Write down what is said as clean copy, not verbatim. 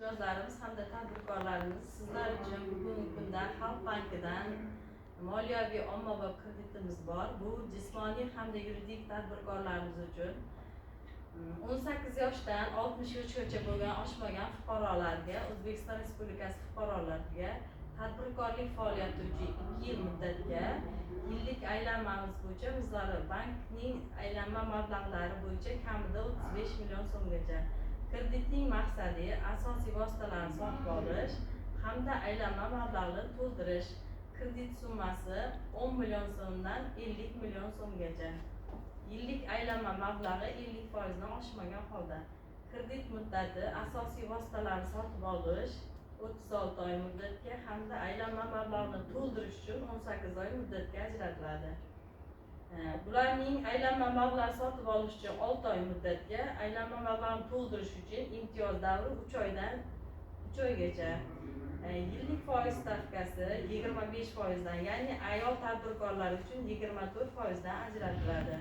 mijozlarimiz hamda tadbirkorlarimiz sizlar uchun bugungi kunda Xalq bankidan moliyaviy ommabop kreditimiz bor. Bu jismoniy hamda yuridik tadbirkorlarimiz uchun 18 yoshdan 60 yoshgacha bo'lgan oshmagan fuqarolarga, O'zbekiston Respublikasi fuqarolariga tadbirkorlik faoliyati uchun 2 yil muddatga yillik aylanmamiz bo'yicha bizlar bankning aylanma mablag'lari bo'yicha kamida 35 million so'mgacha. Kreditning maqsadi asosiy vositalarni sotib olish hamda aylanma mablag'ni to'ldirish. Kredit summasi 10 million so'mdan 50 million so'mgacha. Yillik aylanma mablag'i 50% dan oshmagan holda. Kredit muddati asosiy vositalarni sotib olish 36 oy muddatga hamda aylanma mablag'ni to'ldirish uchun 18 oy muddatga ajratiladi. Bularning aylanma mablag' sotib olish uchun 6 oy muddatga, aylanma mablag'ni to'ldirish uchun imtiyoz davri 3 oydan 3 oygacha. Yillik foiz stavkasi 25% dan, ya'ni ayol tadbirkorlar uchun 24% dan ajratiladi.